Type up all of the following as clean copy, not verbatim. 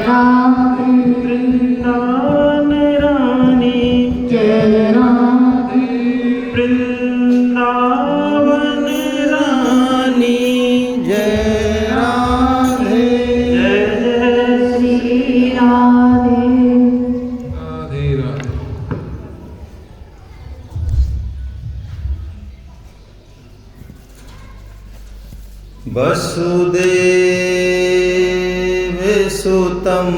राधे वृंदावन रानी जय राधे वृंदावन रानी जय राधे जय जय श्री राधे राधे राधे। वसुदेव सुतं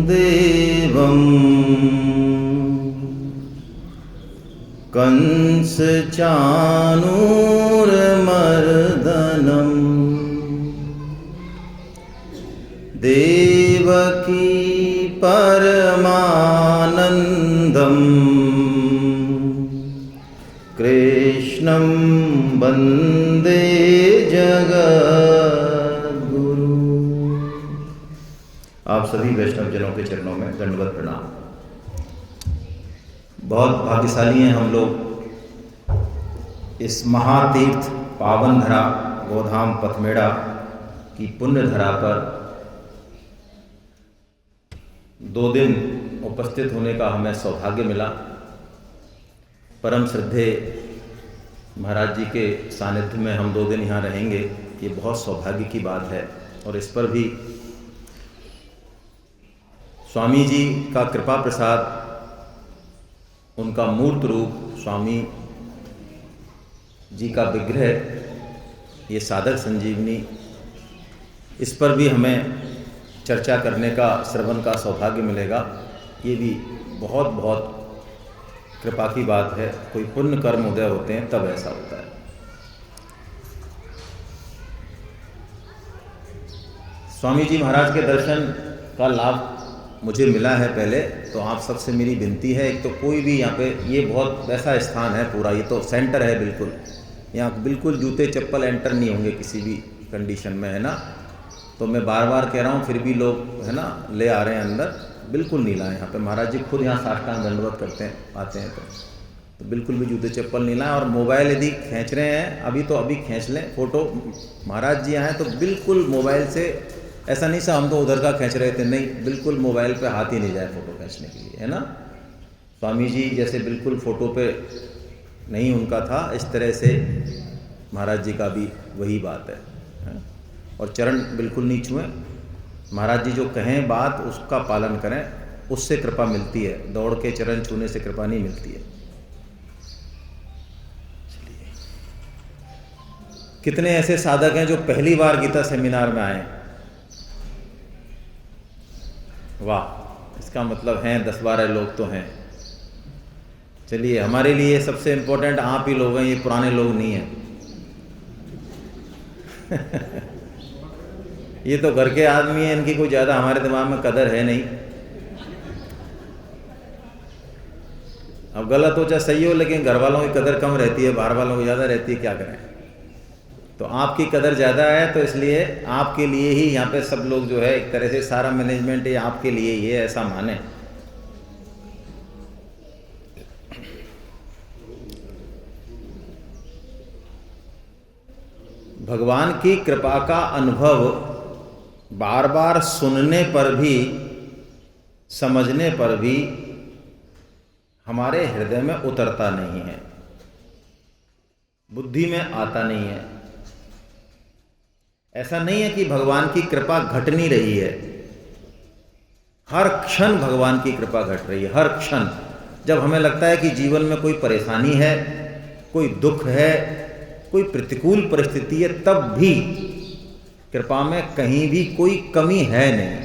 देवं कंस चाणूरमर्दनं देवकी परमानन्दं कृष्णं वन्दे जगद्गुरु। आप सभी वैष्णव जनों के चरणों में दंडवत प्रणाम। बहुत भाग्यशाली हैं हम लोग, इस महातीर्थ पावन धरा गोधाम पथमेड़ा की पुण्य धरा पर 2 दिन उपस्थित होने का हमें सौभाग्य मिला। परम श्रद्धेय महाराज जी के सानिध्य में हम 2 दिन यहाँ रहेंगे, ये बहुत सौभाग्य की बात है। और इस पर भी स्वामी जी का कृपा प्रसाद, उनका मूर्त रूप स्वामी जी का विग्रह, ये साधक संजीवनी, इस पर भी हमें चर्चा करने का, श्रवण का सौभाग्य मिलेगा। ये भी बहुत बहुत कृपा की बात है। कोई पुण्य कर्म उदय होते हैं तब ऐसा होता है। स्वामी जी महाराज के दर्शन का लाभ मुझे मिला है पहले, तो आप सबसे मेरी विनती है, एक तो कोई भी यहाँ पे, ये बहुत वैसा स्थान है पूरा, ये तो सेंटर है बिल्कुल, यहाँ बिल्कुल जूते चप्पल एंटर नहीं होंगे किसी भी कंडीशन में, है ना। तो मैं बार बार कह रहा हूँ, फिर भी लोग है ना ले आ रहे हैं अंदर, बिल्कुल नहीं लाएं। यहाँ पे महाराज जी खुद यहाँ साष्टांग दंडवत करते हैं, आते हैं तो बिल्कुल भी जूते चप्पल नहीं लाएं। और मोबाइल यदि खींच रहे हैं अभी तो अभी खींच लें फ़ोटो। महाराज जी आए तो बिल्कुल मोबाइल से, ऐसा नहीं सा हम तो उधर का खींच रहे थे, नहीं, बिल्कुल मोबाइल पे हाथ ही नहीं जाए फ़ोटो खींचने के लिए, है ना। स्वामी जी जैसे बिल्कुल फ़ोटो पे नहीं उनका था, इस तरह से महाराज जी का भी वही बात है। और चरण बिल्कुल नहीं छुएं। महाराज जी जो कहें बात उसका पालन करें, उससे कृपा मिलती है, दौड़ के चरण छूने से कृपा नहीं मिलती है। चलिए, कितने ऐसे साधक हैं जो पहली बार गीता सेमिनार में आए? वाह, इसका मतलब हैं 10-12 लोग तो हैं। चलिए, हमारे लिए सबसे इम्पोर्टेंट आप ही लोग हैं, ये पुराने लोग नहीं हैं। ये तो घर के आदमी हैं, इनकी कोई ज़्यादा हमारे दिमाग में कदर है नहीं। अब गलत हो चाहे सही हो, लेकिन घर वालों की कदर कम रहती है, बाहर वालों की ज़्यादा रहती है, क्या करें। तो आपकी कदर ज़्यादा है, तो इसलिए आपके लिए ही यहाँ पे सब लोग जो है, एक तरह से सारा मैनेजमेंट ये आपके लिए ही है, ऐसा माने। भगवान की कृपा का अनुभव बार बार सुनने पर भी, समझने पर भी हमारे हृदय में उतरता नहीं है, बुद्धि में आता नहीं है। ऐसा नहीं है कि भगवान की कृपा घट नहीं रही है, हर क्षण भगवान की कृपा घट रही है, हर क्षण। जब हमें लगता है कि जीवन में कोई परेशानी है, कोई दुख है, कोई प्रतिकूल परिस्थिति है, तब भी कृपा में कहीं भी कोई कमी है नहीं,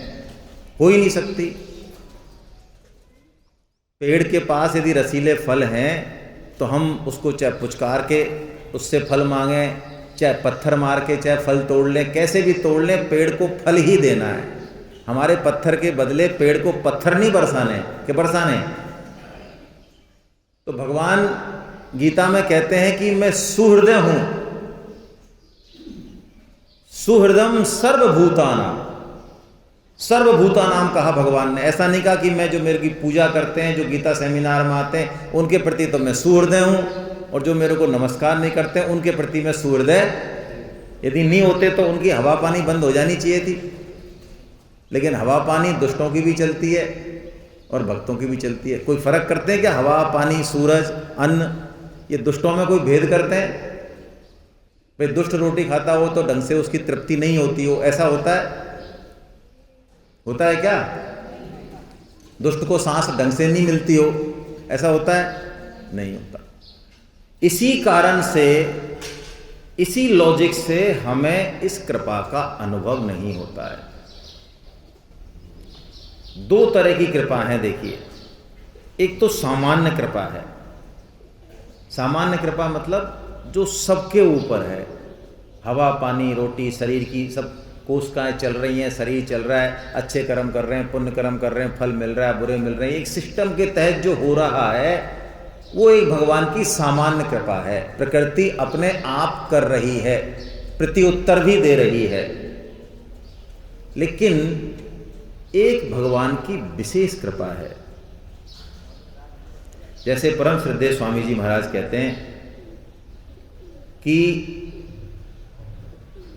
हो ही नहीं सकती। पेड़ के पास यदि रसीले फल हैं तो हम उसको चाहे पुचकार के उससे फल मांगें, चाहे पत्थर मार के चाहे फल तोड़ लें, कैसे भी तोड़ लें, पेड़ को फल ही देना है। हमारे पत्थर के बदले पेड़ को पत्थर नहीं बरसाने कि बरसाने। तो भगवान गीता में कहते हैं कि मैं सुहृदय हूं, सुहृदम सर्वभूतानाम, सर्वभूतानाम कहा भगवान ने। ऐसा नहीं कहा कि मैं जो मेरे की पूजा करते हैं, जो गीता सेमिनार में आते हैं, उनके प्रति तो मैं सुहृदय हूं, और जो मेरे को नमस्कार नहीं करते उनके प्रति मैं सुहृदय यदि नहीं होते तो उनकी हवा पानी बंद हो जानी चाहिए थी। लेकिन हवा पानी दुष्टों की भी चलती है और भक्तों की भी चलती है। कोई फर्क करते हैं क्या? हवा पानी सूरज अन्न ये दुष्टों में कोई भेद करते हैं? भाई दुष्ट रोटी खाता हो तो ढंग से उसकी तृप्ति नहीं होती हो, ऐसा होता है? होता है क्या? दुष्ट को सांस ढंग से नहीं मिलती हो, ऐसा होता है? नहीं होता। इसी कारण से, इसी लॉजिक से हमें इस कृपा का अनुभव नहीं होता है। दो तरह की कृपा है देखिए। एक तो सामान्य कृपा है। सामान्य कृपा मतलब जो सबके ऊपर है, हवा पानी रोटी शरीर की सब कोशिकाएं चल रही हैं, शरीर चल रहा है, अच्छे कर्म कर रहे हैं, पुण्य कर्म कर रहे हैं, फल मिल रहा है, बुरे मिल रहे हैं, एक सिस्टम के तहत जो हो रहा है वो एक भगवान की सामान्य कृपा है। प्रकृति अपने आप कर रही है, प्रत्युत्तर भी दे रही है। लेकिन एक भगवान की विशेष कृपा है। जैसे परम श्रद्धेय स्वामी जी महाराज कहते हैं कि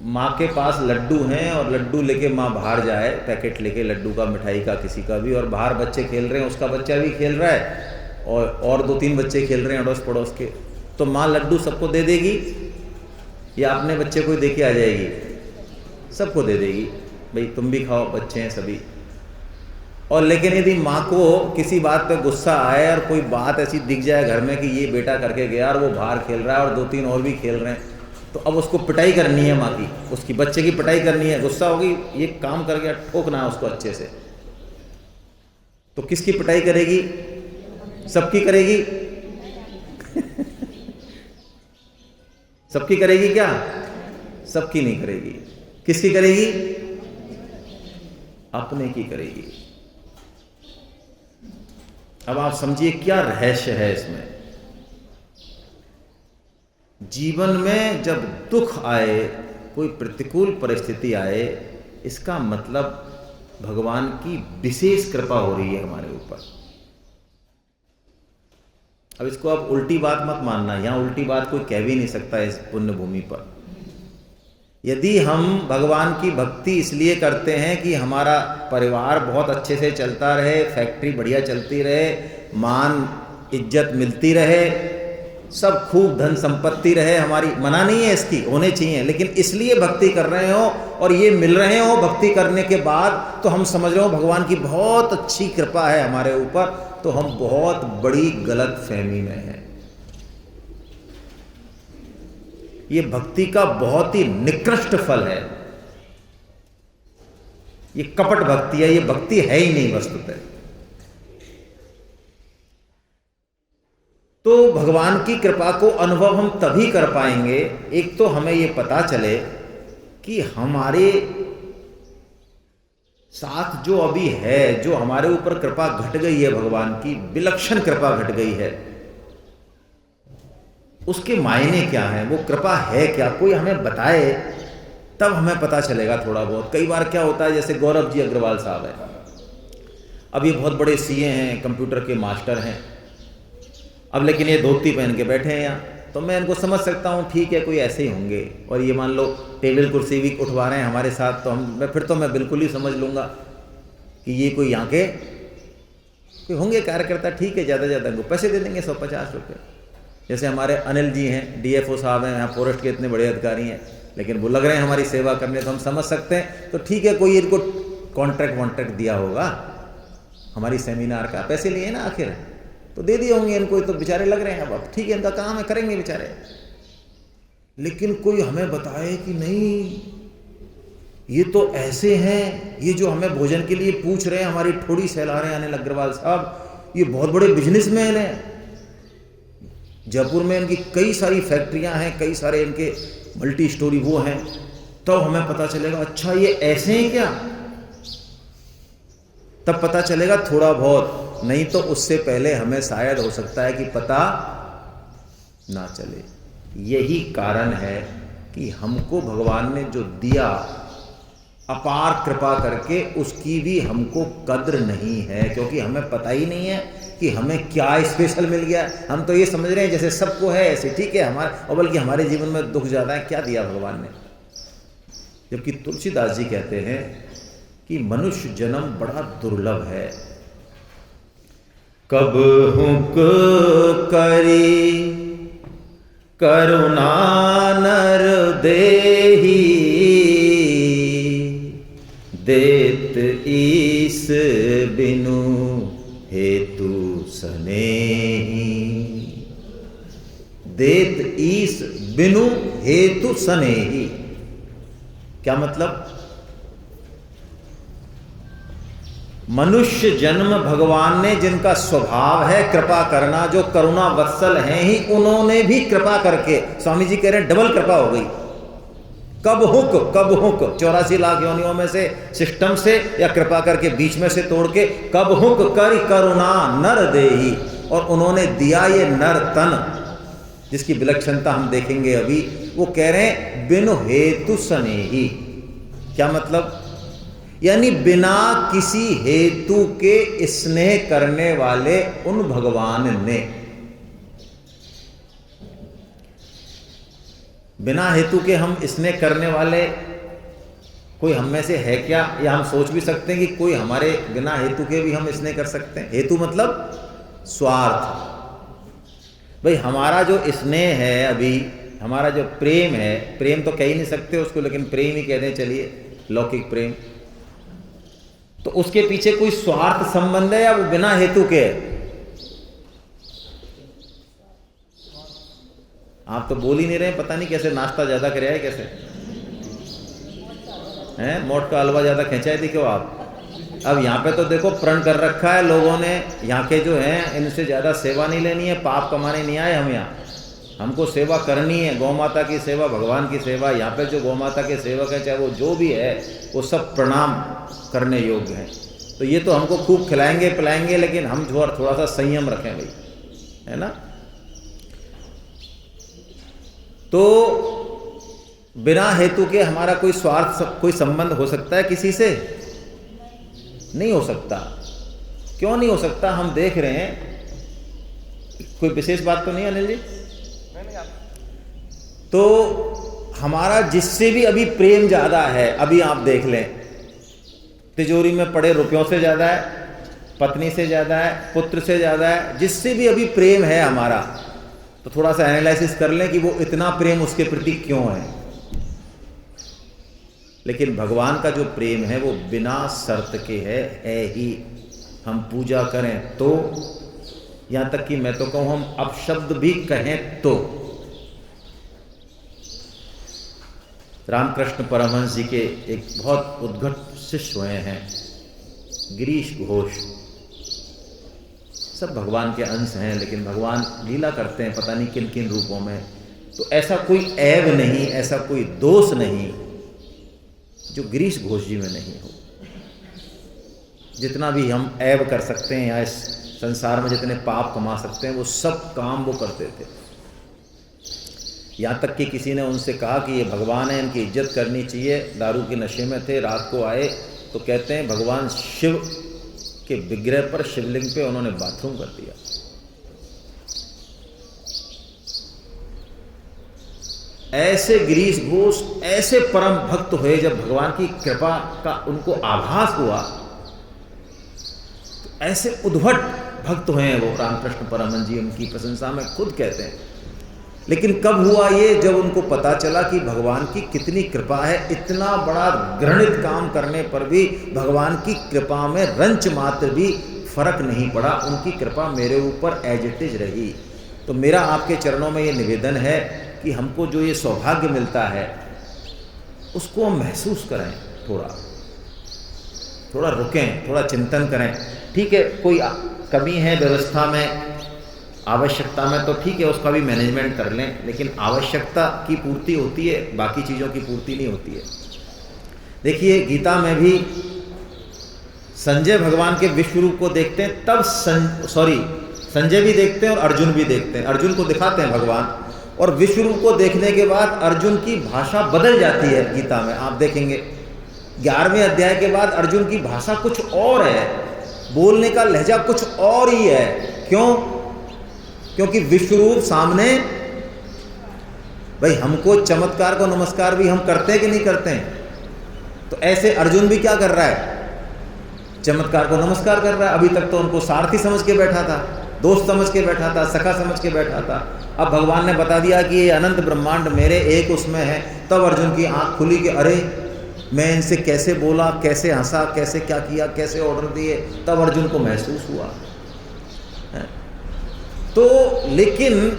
माँ के पास लड्डू हैं और लड्डू लेके माँ बाहर जाए, पैकेट लेके लड्डू का, मिठाई का, किसी का भी, और बाहर बच्चे खेल रहे हैं, उसका बच्चा भी खेल रहा है और 2-3 बच्चे खेल रहे हैं अड़ोस पड़ोस के, तो माँ लड्डू सबको दे देगी या अपने बच्चे को ही दे के आ जाएगी? सबको दे देगी, भाई तुम भी खाओ, बच्चे हैं सभी। और लेकिन यदि माँ को किसी बात पे गुस्सा आए और कोई बात ऐसी दिख जाए घर में कि ये बेटा करके गया और वो बाहर खेल रहा है और 2-3 और भी खेल रहे हैं, तो अब उसको पिटाई करनी है माँ की, उसकी बच्चे की पिटाई करनी है, गुस्सा होगी, ये काम कर गया, ठोकना है उसको अच्छे से। तो किसकी पिटाई करेगी? सबकी करेगी? सबकी करेगी क्या? सबकी नहीं करेगी। किसकी करेगी? अपने की करेगी। अब आप समझिए क्या रहस्य है इसमें। जीवन में जब दुख आए, कोई प्रतिकूल परिस्थिति आए, इसका मतलब भगवान की विशेष कृपा हो रही है हमारे ऊपर। अब इसको आप उल्टी बात मत मानना, यहां उल्टी बात कोई कह भी नहीं सकता इस पुण्य भूमि पर। यदि हम भगवान की भक्ति इसलिए करते हैं कि हमारा परिवार बहुत अच्छे से चलता रहे, फैक्ट्री बढ़िया चलती रहे, मान इज्जत मिलती रहे, सब खूब धन संपत्ति रहे, हमारी मना नहीं है इसकी, होने चाहिए, लेकिन इसलिए भक्ति कर रहे हो और ये मिल रहे हो भक्ति करने के बाद, तो हम समझ रहे हो भगवान की बहुत अच्छी कृपा है हमारे ऊपर, तो हम बहुत बड़ी गलत फहमी में हैं। ये भक्ति का बहुत ही निकृष्ट फल है। ये कपट भक्ति है, ये भक्ति है ही नहीं वस्तुतः। तो भगवान की कृपा को अनुभव हम तभी कर पाएंगे, एक तो हमें ये पता चले कि हमारे साथ जो अभी है, जो हमारे ऊपर कृपा घट गई है, भगवान की विलक्षण कृपा घट गई है, उसके मायने क्या हैं, वो कृपा है क्या, कोई हमें बताए तब हमें पता चलेगा थोड़ा बहुत। कई बार क्या होता है, जैसे गौरव जी अग्रवाल साहब हैं, अब ये बहुत बड़े सीए हैं, कंप्यूटर के मास्टर हैं, अब लेकिन ये धोती पहन के बैठे हैं यहाँ, तो मैं इनको समझ सकता हूँ, ठीक है कोई ऐसे ही होंगे, और ये मान लो टेबल कुर्सी भी उठवा रहे हैं हमारे साथ, तो फिर तो मैं बिल्कुल ही समझ लूँगा कि ये कोई यहाँ के कोई होंगे कार्यकर्ता, ठीक है, ज़्यादा ज़्यादा इनको पैसे दे देंगे 150 रुपये। जैसे हमारे अनिल जी हैं, डीएफओ साहब हैं, यहाँ फॉरेस्ट के इतने बड़े अधिकारी हैं, लेकिन वो लग रहे हैं हमारी सेवा करने, तो हम समझ सकते हैं, तो ठीक है कोई इनको कॉन्ट्रैक्ट दिया होगा हमारी सेमिनार का, पैसे लिए ना आखिर, तो दे दिए होंगे इनको, तो बेचारे लग रहे हैं, अब ठीक है इनका काम है, करेंगे बेचारे। लेकिन कोई हमें बताए कि नहीं ये तो ऐसे हैं, ये जो हमें भोजन के लिए पूछ रहे हैं, हमारी ठोड़ी सहला रहे हैं अनिल अग्रवाल साहब, ये बहुत बड़े बिजनेसमैन हैं, जयपुर में इनकी कई सारी फैक्ट्रियां हैं, कई सारे इनके मल्टी स्टोरी वो हैं, तो हमें पता चलेगा अच्छा ये ऐसे हैं क्या, तब पता चलेगा थोड़ा बहुत, नहीं तो उससे पहले हमें शायद हो सकता है कि पता ना चले। यही कारण है कि हमको भगवान ने जो दिया अपार कृपा करके, उसकी भी हमको कद्र नहीं है, क्योंकि हमें पता ही नहीं है कि हमें क्या स्पेशल मिल गया। हम तो ये समझ रहे हैं जैसे सबको है ऐसे, ठीक है हमारा, और बल्कि हमारे जीवन में दुख ज़्यादा है, क्या दिया भगवान ने। जबकि तुलसीदास जी कहते हैं कि मनुष्य जन्म बड़ा दुर्लभ है। कब हुक करी करुणा नर देही, देत ईस बिनु हेतु सनेही। देत ईस बिनु हेतु सनेही, क्या मतलब? मनुष्य जन्म भगवान ने, जिनका स्वभाव है कृपा करना, जो करुणा वत्सल हैं ही, उन्होंने भी कृपा करके, स्वामी जी कह रहे हैं डबल कृपा हो गई। कब हुक 84 लाख योनियों में से सिस्टम से या कृपा करके बीच में से तोड़ के, कब हुक कर करुणा नर देही, और उन्होंने दिया ये नर तन, जिसकी विलक्षणता हम देखेंगे अभी। वो कह रहे हैं बिनु हेतु सनेही, क्या मतलब? यानी बिना किसी हेतु के स्नेह करने वाले उन भगवान ने, बिना हेतु के हम स्नेह करने वाले कोई हम में से है क्या? या हम सोच भी सकते हैं कि कोई हमारे बिना हेतु के भी हम स्नेह कर सकते हैं? हेतु मतलब स्वार्थ। भाई हमारा जो स्नेह है, अभी हमारा जो प्रेम है, प्रेम तो कह ही नहीं सकते उसको, लेकिन प्रेम ही कहते हैं, चलिए लौकिक प्रेम, तो उसके पीछे कोई स्वार्थ संबंध है या वो बिना हेतु के है? आप तो बोल ही नहीं रहे, पता नहीं कैसे नाश्ता ज्यादा करे है, कैसे हैं? मोट का हलवा ज्यादा खिंचाई थी क्यों आप? अब यहाँ पे तो देखो प्रण कर रखा है लोगों ने, यहाँ के जो हैं इनसे ज्यादा सेवा नहीं लेनी है, पाप कमाने नहीं आए हम यहाँ, हमको सेवा करनी है, गौ माता की सेवा, भगवान की सेवा। यहाँ पे जो गौ माता के सेवक है, चाहे वो जो भी है, वो सब प्रणाम करने योग्य हैं। तो ये तो हमको खूब खिलाएंगे पिलाएंगे, लेकिन हम थोड़ा सा संयम रखें भाई, है ना? तो बिना हेतु के हमारा कोई स्वार्थ, कोई संबंध हो सकता है किसी से? नहीं हो सकता। क्यों नहीं हो सकता? हम देख रहे हैं, कोई विशेष बात तो नहीं अनिल जी? तो हमारा जिससे भी अभी प्रेम ज्यादा है, अभी आप देख लें, तिजोरी में पड़े रुपयों से ज्यादा है, पत्नी से ज्यादा है, पुत्र से ज्यादा है, जिससे भी अभी प्रेम है हमारा, तो थोड़ा सा एनालिसिस कर लें कि वो इतना प्रेम उसके प्रति क्यों है। लेकिन भगवान का जो प्रेम है वो बिना शर्त के है ही। हम पूजा करें तो, यहां तक कि मैं तो कहूं हम अपशब्द भी कहें तो। रामकृष्ण परमहंस जी के एक बहुत उद्घट शिष्य हुए हैं गिरीश घोष, सब भगवान के अंश हैं, लेकिन भगवान लीला करते हैं पता नहीं किन किन रूपों में। तो ऐसा कोई ऐब नहीं, ऐसा कोई दोष नहीं जो गिरीश घोष जी में नहीं हो। जितना भी हम ऐब कर सकते हैं या इस संसार में जितने पाप कमा सकते हैं, वो सब काम वो करते थे। यहाँ तक कि किसी ने उनसे कहा कि ये भगवान है, इनकी इज्जत करनी चाहिए। दारू के नशे में थे, रात को आए तो कहते हैं भगवान शिव के विग्रह पर, शिवलिंग पे उन्होंने बाथरूम कर दिया। ऐसे गिरीश घोष ऐसे परम भक्त हुए, जब भगवान की कृपा का उनको आभास हुआ, तो ऐसे उद्भट भक्त हुए हैं वो रामकृष्ण परमहंस जी, उनकी प्रशंसा में खुद कहते हैं। लेकिन कब हुआ ये? जब उनको पता चला कि भगवान की कितनी कृपा है, इतना बड़ा घृणित काम करने पर भी भगवान की कृपा में रंच मात्र भी फर्क नहीं पड़ा, उनकी कृपा मेरे ऊपर एज इट इज रही। तो मेरा आपके चरणों में ये निवेदन है कि हमको जो ये सौभाग्य मिलता है उसको हम महसूस करें, थोड़ा रुकें, थोड़ा चिंतन करें। ठीक है, कोई कमी है व्यवस्था में, आवश्यकता में, तो ठीक है उसका भी मैनेजमेंट कर लें, लेकिन आवश्यकता की पूर्ति होती है, बाकी चीज़ों की पूर्ति नहीं होती है। देखिए गीता में भी संजय भगवान के विश्व रूप को देखते हैं, तब संजय भी देखते हैं और अर्जुन भी देखते हैं। अर्जुन को दिखाते हैं भगवान, और विश्व रूप को देखने के बाद अर्जुन की भाषा बदल जाती है। गीता में आप देखेंगे 11वें अध्याय के बाद अर्जुन की भाषा कुछ और है, बोलने का लहजा कुछ और ही है। क्यों? क्योंकि विश्वरूप सामने, भाई हमको चमत्कार को नमस्कार भी हम करते हैं कि नहीं करते हैं? तो ऐसे अर्जुन भी क्या कर रहा है? चमत्कार को नमस्कार कर रहा है। अभी तक तो उनको सारथी समझ के बैठा था, दोस्त समझ के बैठा था, सखा समझ के बैठा था। अब भगवान ने बता दिया कि ये अनंत ब्रह्मांड मेरे एक उसमें है। तब अर्जुन की आंख खुली कि अरे मैं इनसे कैसे बोला, कैसे हंसा, कैसे क्या किया, कैसे ऑर्डर दिए। तब अर्जुन को महसूस हुआ है। तो लेकिन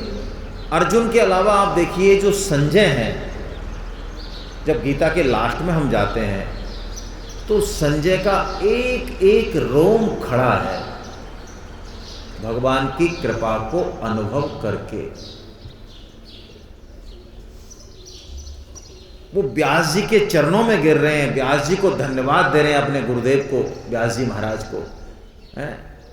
अर्जुन के अलावा आप देखिए जो संजय हैं, जब गीता के लास्ट में हम जाते हैं तो संजय का एक एक रोम खड़ा है भगवान की कृपा को अनुभव करके। वो व्यास जी के चरणों में गिर रहे हैं, व्यास जी को धन्यवाद दे रहे हैं, अपने गुरुदेव को, व्यास जी महाराज को,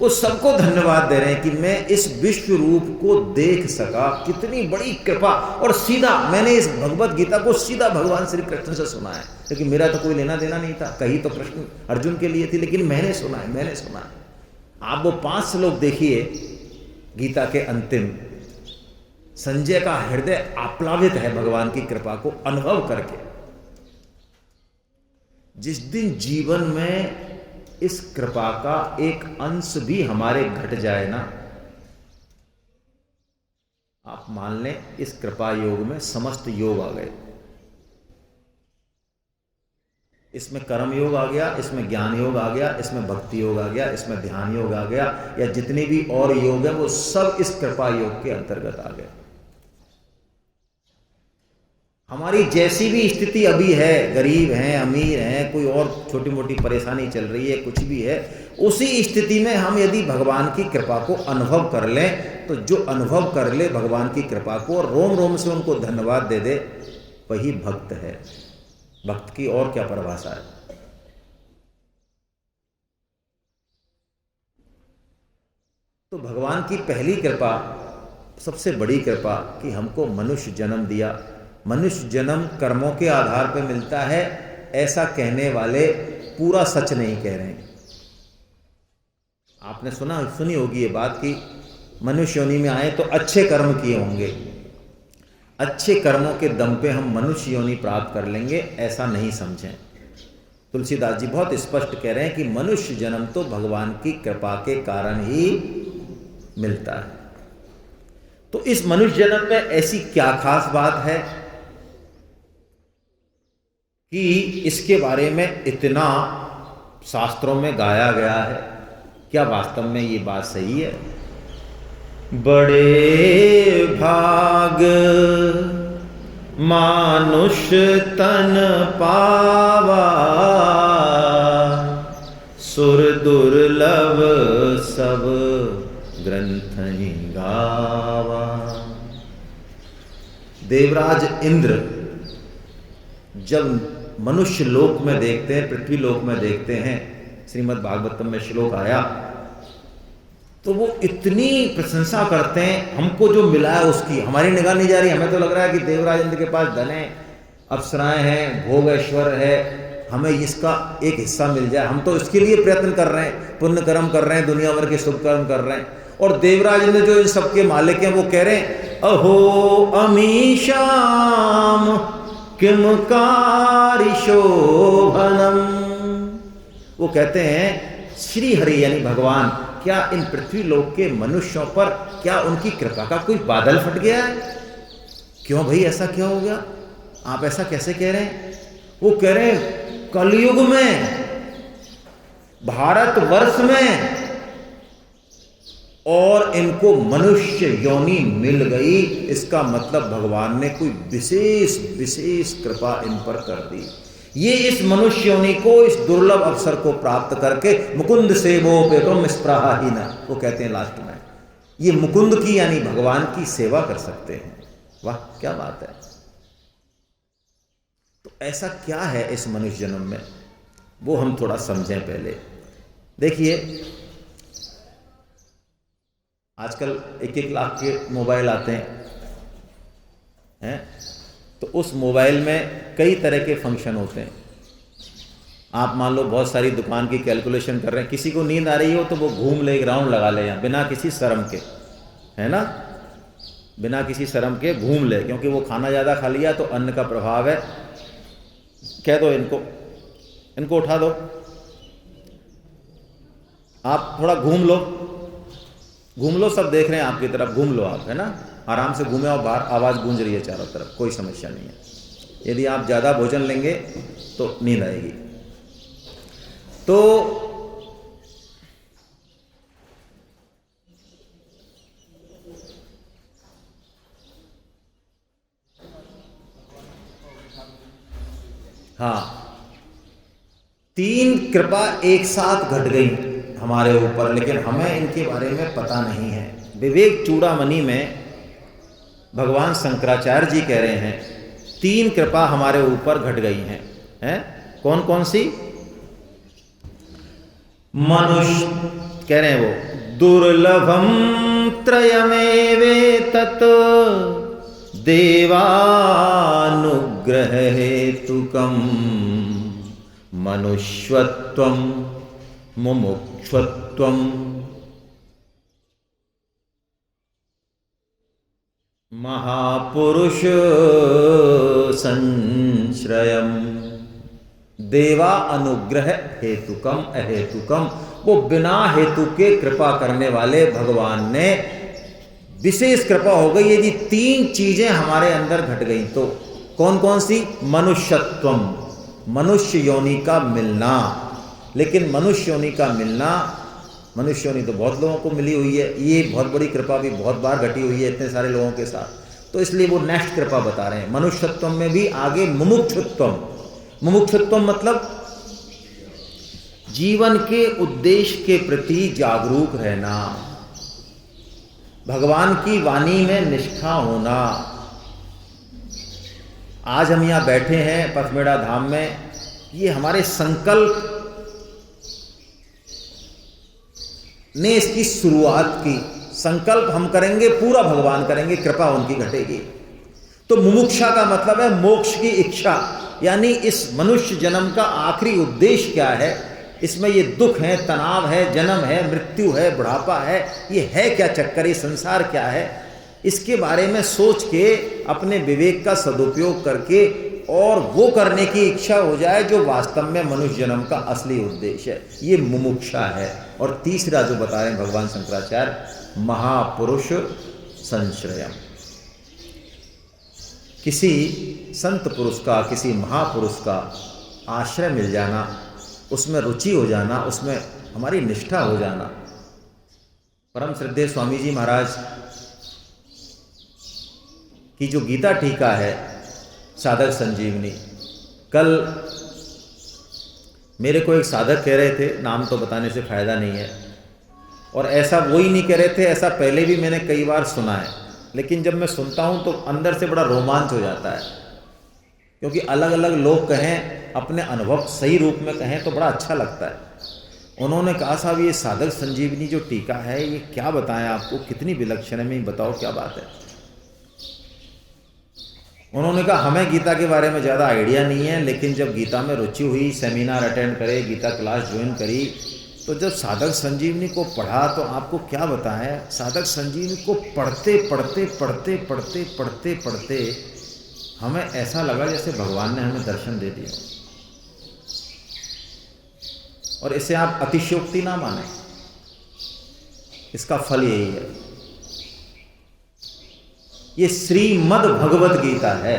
वो सबको धन्यवाद दे रहे हैं कि मैं इस विश्व रूप को देख सका, कितनी बड़ी कृपा। और सीधा मैंने इस भगवत गीता को सीधा भगवान श्री कृष्ण से सुना है, लेकिन मेरा तो कोई लेना देना नहीं था, कही तो प्रश्न अर्जुन के लिए थी, लेकिन मैंने सुना है, मैंने सुना है। आप वो 5 श्लोक देखिए गीता के अंतिम, संजय का हृदय आप्लावित है भगवान की कृपा को अनुभव करके। जिस दिन जीवन में इस कृपा का एक अंश भी हमारे घट जाए ना, आप मान लें इस कृपा योग में समस्त योग आ गए। इसमें कर्म योग आ गया, इसमें ज्ञान योग आ गया, इसमें भक्ति योग आ गया, इसमें ध्यान योग आ गया, या जितने भी और योग हैं वो सब इस कृपा योग के अंतर्गत आ गए। हमारी जैसी भी स्थिति अभी है, गरीब हैं, अमीर हैं, कोई और छोटी मोटी परेशानी चल रही है, कुछ भी है, उसी स्थिति में हम यदि भगवान की कृपा को अनुभव कर लें, तो जो अनुभव कर ले भगवान की कृपा को और रोम रोम से उनको धन्यवाद दे दे, वही भक्त है। भक्त की और क्या परिभाषा है। तो भगवान की पहली कृपा, सबसे बड़ी कृपा कि हमको मनुष्य जन्म दिया। मनुष्य जन्म कर्मों के आधार पर मिलता है, ऐसा कहने वाले पूरा सच नहीं कह रहे हैं। आपने सुनी होगी ये बात कि मनुष्य योनि में आए तो अच्छे कर्म किए होंगे, अच्छे कर्मों के दम पे हम मनुष्य योनि प्राप्त कर लेंगे, ऐसा नहीं समझें। तुलसीदास जी बहुत स्पष्ट कह रहे हैं कि मनुष्य जन्म तो भगवान की कृपा के कारण ही मिलता है। तो इस मनुष्य जन्म में ऐसी क्या खास बात है कि इसके बारे में इतना शास्त्रों में गाया गया है? क्या वास्तव में ये बात सही है? बड़े भाग मानुष तन पावा, सुर दुर्लभ सब ग्रंथ गावा। देवराज इंद्र जब मनुष्य लोक में देखते हैं, पृथ्वी लोक में देखते हैं, श्रीमद् भागवतम में श्लोक आया, तो वो इतनी प्रशंसा करते हैं, हमको जो मिला है उसकी हमारी निगाह नहीं जा रही। हमें तो लग रहा है कि देवराज इंद्र के पास धन है, अप्सराएं हैं, भोग ऐश्वर्य है, हमें इसका एक हिस्सा मिल जाए। हम तो इसके लिए प्रयत्न कर रहे हैं, पुण्य कर्म कर रहे हैं, दुनिया भर के शुभ कर्म कर रहे हैं। और देवराज इंद्र जो इन सबके मालिक हैं वो कह रहे हैं, अहो अमीशाम किम कारी शोभनम। वो कहते हैं श्री हरि यानी भगवान, क्या इन पृथ्वी लोक के मनुष्यों पर क्या उनकी कृपा का कोई बादल फट गया है? क्यों भाई ऐसा क्या हो गया? आप ऐसा कैसे कह रहे हैं? वो कह रहे हैं कलयुग में, भारतवर्ष में, और इनको मनुष्य योनि मिल गई, इसका मतलब भगवान ने कोई विशेष विशेष कृपा इन पर कर दी। ये इस मनुष्य योनि को, इस दुर्लभ अवसर को प्राप्त करके मुकुंद सेवोपेतम स्पृहाहीन, वो कहते हैं लास्ट में, ये मुकुंद की यानी भगवान की सेवा कर सकते हैं। वाह क्या बात है। तो ऐसा क्या है इस मनुष्य जन्म में, वो हम थोड़ा समझें पहले। देखिए आजकल 1-1 लाख के मोबाइल आते हैं, तो उस मोबाइल में कई तरह के फंक्शन होते हैं। आप मान लो बहुत सारी दुकान की कैलकुलेशन कर रहे हैं, किसी को नींद आ रही हो तो वो घूम ले, राउंड लगा ले यहाँ बिना किसी शर्म के, है ना, बिना किसी शर्म के घूम ले, क्योंकि वो खाना ज़्यादा खा लिया तो अन्न का प्रभाव है। कह दो इनको उठा दो, आप थोड़ा घूम लो, सब देख रहे हैं आपकी तरफ, घूम लो आप, है ना, आराम से घूमे और बाहर आवाज़ गूंज रही है चारों तरफ, कोई समस्या नहीं है। यदि आप ज़्यादा भोजन लेंगे तो नींद आएगी। तो हाँ, 3 कृपा एक साथ घट गई हमारे ऊपर, लेकिन हमें इनके बारे में पता नहीं है। विवेक चूड़ामणि में भगवान शंकराचार्य जी कह रहे हैं 3 कृपा हमारे ऊपर घट गई हैं, कौन कौन सी? मनुष्य कह रहे हैं वो, दुर्लभम त्रयमेवेतत् देवानुग्रह हेतुकम मनुष्यत्वम मुमुक्षुत्वम महापुरुष संश्रयम। देवा अनुग्रह हेतुकम अहेतुकम, वो बिना हेतु के कृपा करने वाले भगवान ने विशेष कृपा हो गई। यदि 3 चीजें हमारे अंदर घट गई तो कौन कौन सी? मनुष्यत्वम, मनुष्य योनि का मिलना। लेकिन मनुष्य योनि का मिलना, मनुष्य योनि तो बहुत लोगों को मिली हुई है, ये बहुत बड़ी कृपा भी बहुत बार घटी हुई है इतने सारे लोगों के साथ, तो इसलिए वो नेक्स्ट कृपा बता रहे हैं। मनुष्यत्व में भी आगे मुमुक्षुत्वम, मुमुक्षुत्वम मतलब जीवन के उद्देश्य के प्रति जागरूक रहना, भगवान की वाणी में निष्ठा होना। आज हम यहां बैठे हैं पथमेड़ा धाम में, ये हमारे संकल्प ने इसकी शुरुआत की। संकल्प हम करेंगे, पूरा भगवान करेंगे, कृपा उनकी घटेगी। तो मुमुक्षा का मतलब है मोक्ष की इच्छा, यानी इस मनुष्य जन्म का आखिरी उद्देश्य क्या है, इसमें ये दुख है, तनाव है, जन्म है, मृत्यु है, बुढ़ापा है, ये है क्या चक्कर, ये संसार क्या है, इसके बारे में सोच के अपने विवेक का सदुपयोग करके और वो करने की इच्छा हो जाए जो वास्तव में मनुष्य जन्म का असली उद्देश्य है, ये मुमुक्षा है। और तीसरा जो बता रहे हैं भगवान शंकराचार्य, महापुरुष संश्रयम, किसी संत पुरुष का, किसी महापुरुष का आश्रय मिल जाना, उसमें रुचि हो जाना, उसमें हमारी निष्ठा हो जाना। परम श्रद्धेय स्वामी जी महाराज की जो गीता टीका है साधक संजीवनी, कल मेरे को एक साधक कह रहे थे, नाम तो बताने से फायदा नहीं है, और ऐसा वो ही नहीं कह रहे थे, ऐसा पहले भी मैंने कई बार सुना है, लेकिन जब मैं सुनता हूँ तो अंदर से बड़ा रोमांच हो जाता है, क्योंकि अलग अलग लोग कहें, अपने अनुभव सही रूप में कहें तो बड़ा अच्छा लगता है। उन्होंने कहा साहब ये साधक संजीवनी जो टीका है ये क्या बताएं आपको, कितनी विलक्षण है, मैं बताओ क्या बात है। उन्होंने कहा हमें गीता के बारे में ज़्यादा आइडिया नहीं है, लेकिन जब गीता में रुचि हुई, सेमिनार अटेंड करे, गीता क्लास ज्वाइन करी, तो जब साधक संजीवनी को पढ़ा तो आपको क्या बताएं, साधक संजीवनी को पढ़ते पढ़ते पढ़ते पढ़ते पढ़ते पढ़ते हमें ऐसा लगा जैसे भगवान ने हमें दर्शन दे दिया। और इसे आप अतिशयोक्ति ना माने, इसका फल यही है। ये श्रीमद् भगवत गीता है,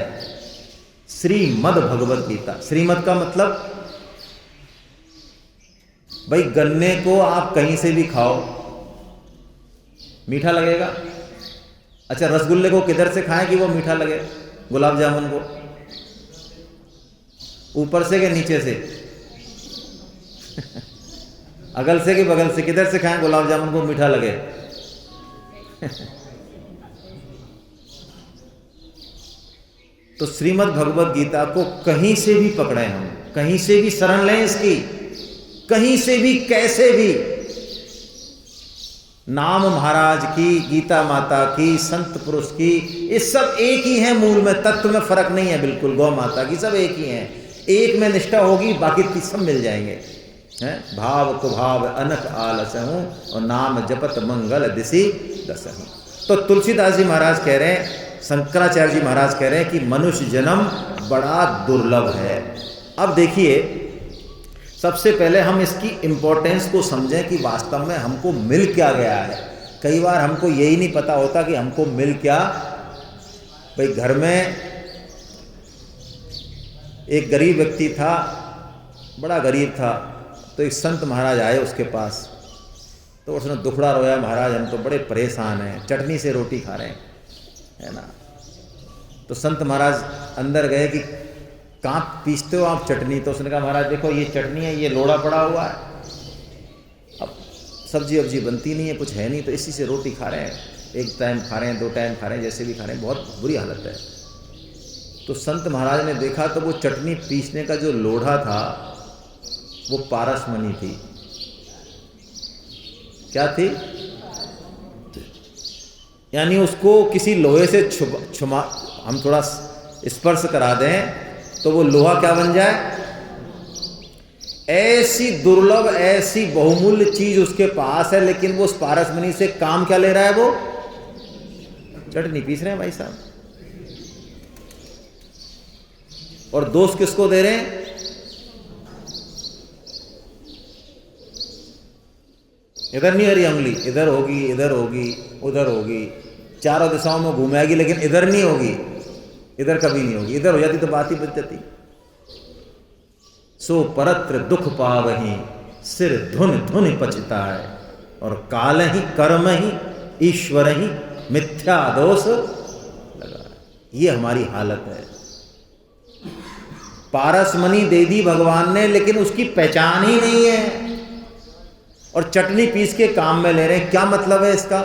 श्रीमद् भगवत गीता। श्रीमद् का मतलब भाई गन्ने को आप कहीं से भी खाओ मीठा लगेगा। अच्छा, रसगुल्ले को किधर से खाएं कि वो मीठा लगे, गुलाब जामुन को ऊपर से कि नीचे से अगल से कि बगल से, किधर से खाएं गुलाब जामुन को मीठा लगे तो श्रीमद् भगवत गीता को कहीं से भी पकड़े हम, कहीं से भी शरण लें इसकी, कहीं से भी कैसे भी, नाम महाराज की, गीता माता की, संत पुरुष की, ये सब एक ही है, मूल में तत्व में फर्क नहीं है बिल्कुल, गौ माता की सब एक ही है। एक में निष्ठा होगी, बाकी सब मिल जाएंगे। हैं भाव कुभाव अनक आलसहूँ और नाम जपत मंगल दिशि दसहूँ। तो तुलसीदास जी महाराज कह रहे हैं, शंकराचार्य जी महाराज कह रहे हैं कि मनुष्य जन्म बड़ा दुर्लभ है। अब देखिए सबसे पहले हम इसकी इम्पोर्टेंस को समझें कि वास्तव में हमको मिल क्या गया है। कई बार हमको यही नहीं पता होता कि हमको मिल क्या। भाई घर में एक गरीब व्यक्ति था, बड़ा गरीब था, तो एक संत महाराज आए उसके पास। तो उसने दुखड़ा रोया, महाराज हम तो बड़े परेशान हैं, चटनी से रोटी खा रहे हैं, है ना। तो संत महाराज अंदर गए कि कहाँ पीसते हो आप चटनी? तो उसने कहा महाराज देखो ये चटनी है, ये लोड़ा पड़ा हुआ है, अब सब्जी वब्जी बनती नहीं है, कुछ है नहीं, तो इसी से रोटी खा रहे हैं, एक टाइम खा रहे हैं, 2 टाइम खा रहे हैं, जैसे भी खा रहे हैं, बहुत बुरी हालत है। तो संत महाराज ने देखा तो वो चटनी पीसने का जो लोढ़ा था वो पारसमणि थी। क्या थी? यानी उसको किसी लोहे से छुमा हम थोड़ा स्पर्श करा दें तो वो लोहा क्या बन जाए। ऐसी दुर्लभ, ऐसी बहुमूल्य चीज उसके पास है, लेकिन वो उस पारसमणि से काम क्या ले रहा है? वो चटनी पीस रहे हैं भाई साहब। और दोष किसको दे रहे हैं? इधर नहीं हरी उंगली, इधर होगी, इधर होगी, उधर होगी, चारों दिशाओं में घूमेगी, लेकिन इधर नहीं होगी, इधर कभी नहीं होगी। इधर हो जाती तो बात ही बच जाती। सो परत्र दुख पावही, सिर धुन धुन पचता है, और काल ही कर्म ही ईश्वर ही मिथ्या दोष लगा। ये हमारी हालत है। पारसमणि दे दी भगवान ने, लेकिन उसकी पहचान ही नहीं है, और चटनी पीस के काम में ले रहे हैं। क्या मतलब है इसका?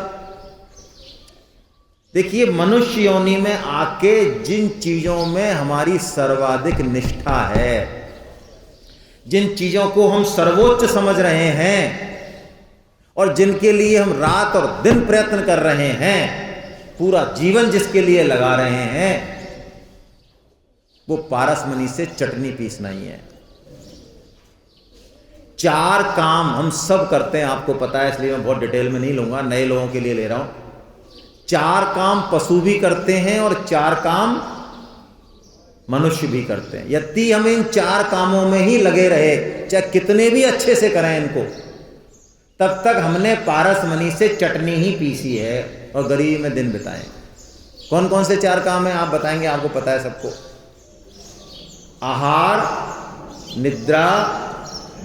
देखिए, मनुष्य योनि में आके जिन चीजों में हमारी सर्वाधिक निष्ठा है, जिन चीजों को हम सर्वोच्च समझ रहे हैं, और जिनके लिए हम रात और दिन प्रयत्न कर रहे हैं, पूरा जीवन जिसके लिए लगा रहे हैं, वो पारसमणि से चटनी पीसना ही है। 4 काम हम सब करते हैं, आपको पता है, इसलिए मैं बहुत डिटेल में नहीं लूंगा, नए लोगों के लिए ले रहा हूं। 4 काम पशु भी करते हैं और 4 काम मनुष्य भी करते हैं। यदि हम इन 4 कामों में ही लगे रहे, चाहे कितने भी अच्छे से करें इनको, तब तक हमने पारसमणि से चटनी ही पीसी है और गरीबी में दिन बिताए। कौन कौन से 4 काम हैं आप बताएंगे? आपको पता है सबको। आहार, निद्रा,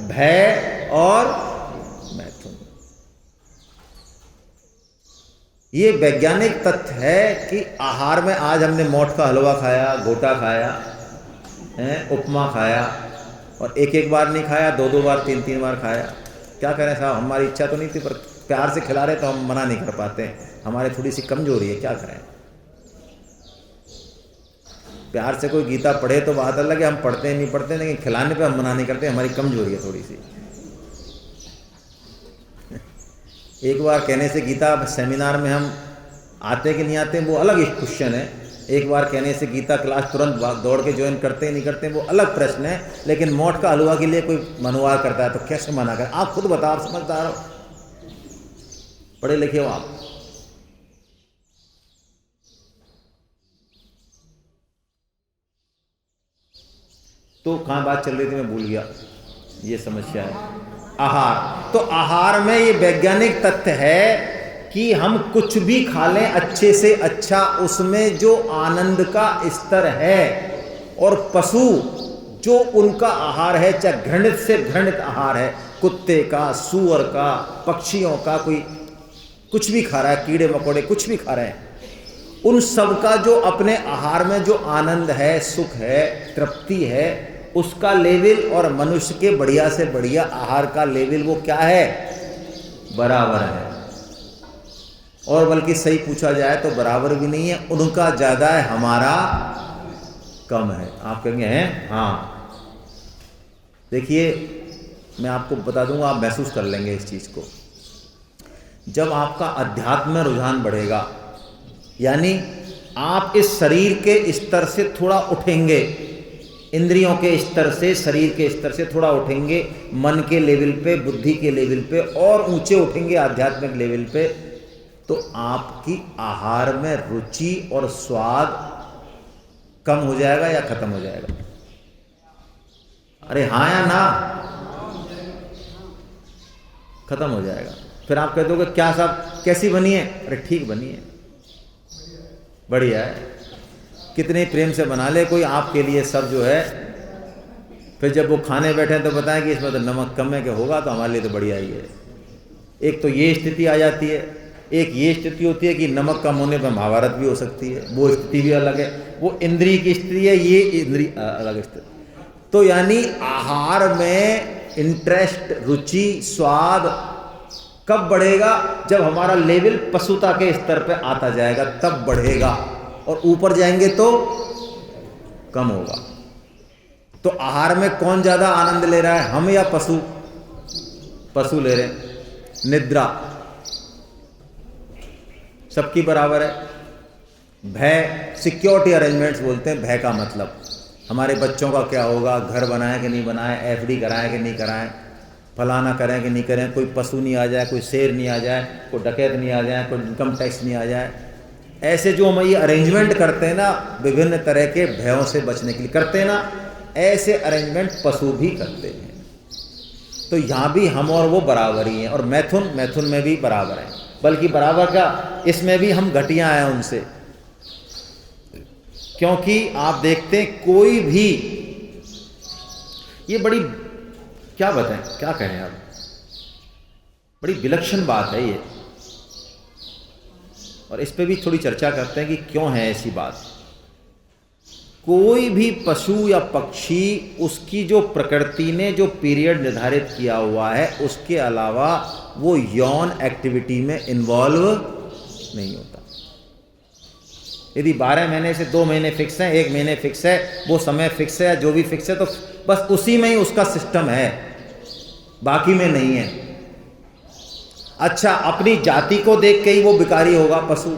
भय और मैथुन। ये वैज्ञानिक तथ्य है कि आहार में आज हमने मोठ का हलवा खाया, गोटा खाया, उपमा खाया, और एक बार नहीं खाया, 2 बार, 3 बार खाया। क्या करें साहब, हमारी इच्छा तो नहीं थी, पर प्यार से खिला रहे तो हम मना नहीं कर पाते, हमारे थोड़ी सी कमजोरी है, क्या करें। प्यार से कोई गीता पढ़े तो बात अलग है, हम पढ़ते नहीं पढ़ते, लेकिन खिलाने पे हम मना नहीं करते, हमारी कमजोरी है थोड़ी सी। एक बार कहने से गीता सेमिनार में हम आते कि नहीं आते वो अलग एक क्वेश्चन है। एक बार कहने से गीता क्लास तुरंत दौड़ के ज्वाइन करते नहीं करते वो अलग प्रश्न है। लेकिन मोठ का हलवा के लिए कोई मनुवार करता है तो कैसे मना कर? आप खुद बताओ, आप समझदार हो, पढ़े लिखे हो आप। तो कहाँ बात चल रही थी, मैं भूल गया। ये समस्या है आहार। तो आहार में ये वैज्ञानिक तथ्य है कि हम कुछ भी खा लें अच्छे से अच्छा, उसमें जो आनंद का स्तर है, और पशु जो उनका आहार है, चाहे घृणित से घृणित आहार है, कुत्ते का, सूअर का, पक्षियों का, कोई कुछ भी खा रहा है, कीड़े मकोड़े कुछ भी खा रहे हैं, उन सब का जो अपने आहार में जो आनंद है, सुख है, तृप्ति है, उसका लेवल और मनुष्य के बढ़िया से बढ़िया आहार का लेवल वो क्या है? बराबर है। और बल्कि सही पूछा जाए तो बराबर भी नहीं है, उनका ज़्यादा है, हमारा कम है। आप कहेंगे हैं? हाँ, देखिए मैं आपको बता दूंगा, आप महसूस कर लेंगे इस चीज़ को। जब आपका अध्यात्म में रुझान बढ़ेगा, यानी आप इस शरीर के स्तर से थोड़ा उठेंगे, इंद्रियों के स्तर से, शरीर के स्तर से थोड़ा उठेंगे, मन के लेवल पे, बुद्धि के लेवल पे, और ऊंचे उठेंगे आध्यात्मिक लेवल पे, तो आपकी आहार में रुचि और स्वाद कम हो जाएगा या खत्म हो जाएगा? अरे हाँ या ना? खत्म हो जाएगा। फिर आप कहते हो कि क्या साहब कैसी बनी है? अरे ठीक बनी है, बढ़िया है, कितने प्रेम से बना ले कोई आपके लिए सब जो है। फिर जब वो खाने बैठे तो बताएं कि इसमें तो नमक कम है, कि होगा तो हमारे लिए तो बढ़िया ही है। एक तो ये स्थिति आ जाती है, एक ये स्थिति होती है कि नमक कम होने पर महाभारत भी हो सकती है, वो स्थिति भी अलग है, वो इंद्रिय की स्थिति है, ये इंद्रिय अलग स्थिति। तो यानी आहार में इंटरेस्ट, रुचि, स्वाद कब बढ़ेगा? जब हमारा लेवल पशुता के स्तर पे आता जाएगा तब बढ़ेगा, और ऊपर जाएंगे तो कम होगा। तो आहार में कौन ज्यादा आनंद ले रहा है, हम या पशु? पशु ले रहे हैं। निद्रा सबकी बराबर है। भय, सिक्योरिटी अरेंजमेंट्स बोलते हैं भय का मतलब, हमारे बच्चों का क्या होगा, घर बनाए कि नहीं बनाए, एफडी कराएं कि नहीं कराएं, फलाना करें कि नहीं करें, कोई पशु नहीं आ जाए, कोई शेर नहीं आ जाए, कोई डकैत नहीं आ जाए, कोई इनकम टैक्स नहीं आ जाए। ऐसे जो हम ये अरेंजमेंट करते हैं ना, विभिन्न तरह के भयों से बचने के लिए करते हैं ना, ऐसे अरेंजमेंट पशु भी करते हैं। तो यहाँ भी हम और वो बराबर ही हैं, और मैथुन में भी बराबर हैं, बल्कि बराबर का इसमें भी हम घटिया हैं उनसे। क्योंकि आप देखते हैं कोई भी, ये बड़ी क्या बताएं, क्या कहें आप, बड़ी विलक्षण बात है ये, और इस पे भी थोड़ी चर्चा करते हैं कि क्यों है ऐसी बात। कोई भी पशु या पक्षी, उसकी जो प्रकृति ने जो पीरियड निर्धारित किया हुआ है, उसके अलावा वो यौन एक्टिविटी में इन्वॉल्व नहीं होता। यदि 12 महीने से 2 महीने फिक्स है, 1 महीने फिक्स है, वो समय फिक्स है या जो भी फिक्स है, तो बस उसी में ही उसका सिस्टम है, बाकी में नहीं है। अच्छा, अपनी जाति को देख के ही वो बिकारी होगा पशु,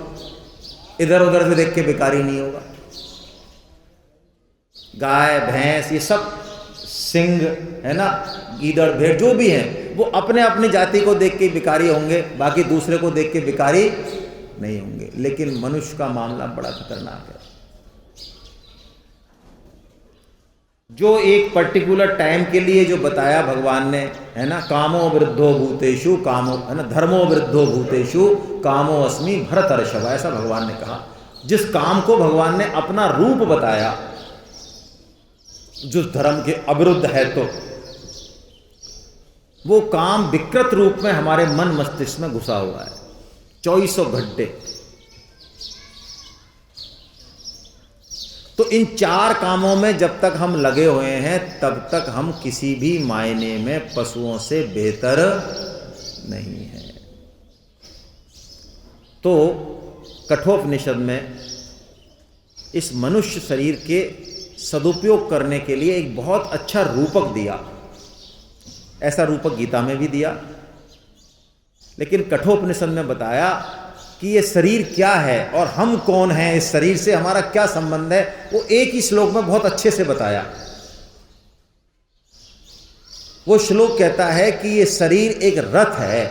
इधर उधर से देख के बिकारी नहीं होगा। गाय, भैंस, ये सब सिंह है ना, गीदड़, भेड़, जो भी हैं, वो अपने अपनी जाति को देख के बिकारी होंगे, बाकी दूसरे को देख के बिकारी नहीं होंगे। लेकिन मनुष्य का मामला बड़ा खतरनाक है। जो एक पर्टिकुलर टाइम के लिए जो बताया भगवान ने, है ना, कामो वृद्धो भूतेषु कामो, है ना, धर्मो वृद्धो भूतेषु कामो अस्मि भरतर्षभ, ऐसा भगवान ने कहा। जिस काम को भगवान ने अपना रूप बताया, जो धर्म के अविरुद्ध है, तो वो काम विकृत रूप में हमारे मन मस्तिष्क में घुसा हुआ है 24 घंटे। तो इन 4 कामों में जब तक हम लगे हुए हैं, तब तक हम किसी भी मायने में पशुओं से बेहतर नहीं है। तो कठोपनिषद में इस मनुष्य शरीर के सदुपयोग करने के लिए एक बहुत अच्छा रूपक दिया। ऐसा रूपक गीता में भी दिया, लेकिन कठोपनिषद में बताया कि ये शरीर क्या है और हम कौन हैं, इस शरीर से हमारा क्या संबंध है, वो एक ही श्लोक में बहुत अच्छे से बताया। वो श्लोक कहता है कि ये शरीर एक रथ है।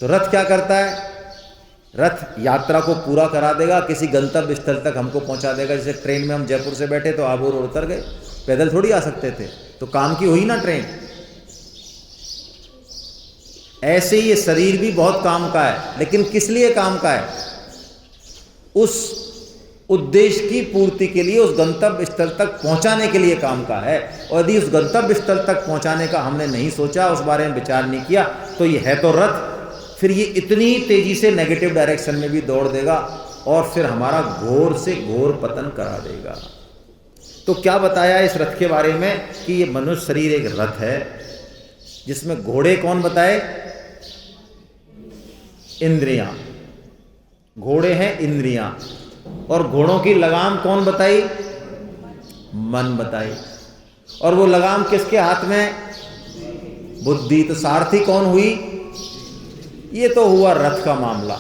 तो रथ क्या करता है? रथ यात्रा को पूरा करा देगा, किसी गंतव्य स्थल तक हमको पहुंचा देगा। जैसे ट्रेन में हम जयपुर से बैठे तो आबू रोड उतर गए, पैदल थोड़ी आ सकते थे, तो काम की हुई ना ट्रेन। ऐसे ही ये शरीर भी बहुत काम का है, लेकिन किस लिए काम का है? उस उद्देश्य की पूर्ति के लिए, उस गंतव्य स्थल तक पहुंचाने के लिए काम का है। और यदि उस गंतव्य स्थल तक पहुंचाने का हमने नहीं सोचा, उस बारे में विचार नहीं किया, तो ये है तो रथ, फिर ये इतनी तेजी से नेगेटिव डायरेक्शन में भी दौड़ देगा और फिर हमारा घोर से घोर पतन करा देगा। तो क्या बताया इस रथ के बारे में कि ये मनुष्य शरीर एक रथ है, जिसमें घोड़े कौन बताए? इंद्रियां। घोड़े हैं इंद्रियां। और घोड़ों की लगाम कौन बताई? मन बताई। और वो लगाम किसके हाथ में? बुद्धि। तो सारथी कौन हुई? ये तो हुआ रथ का मामला।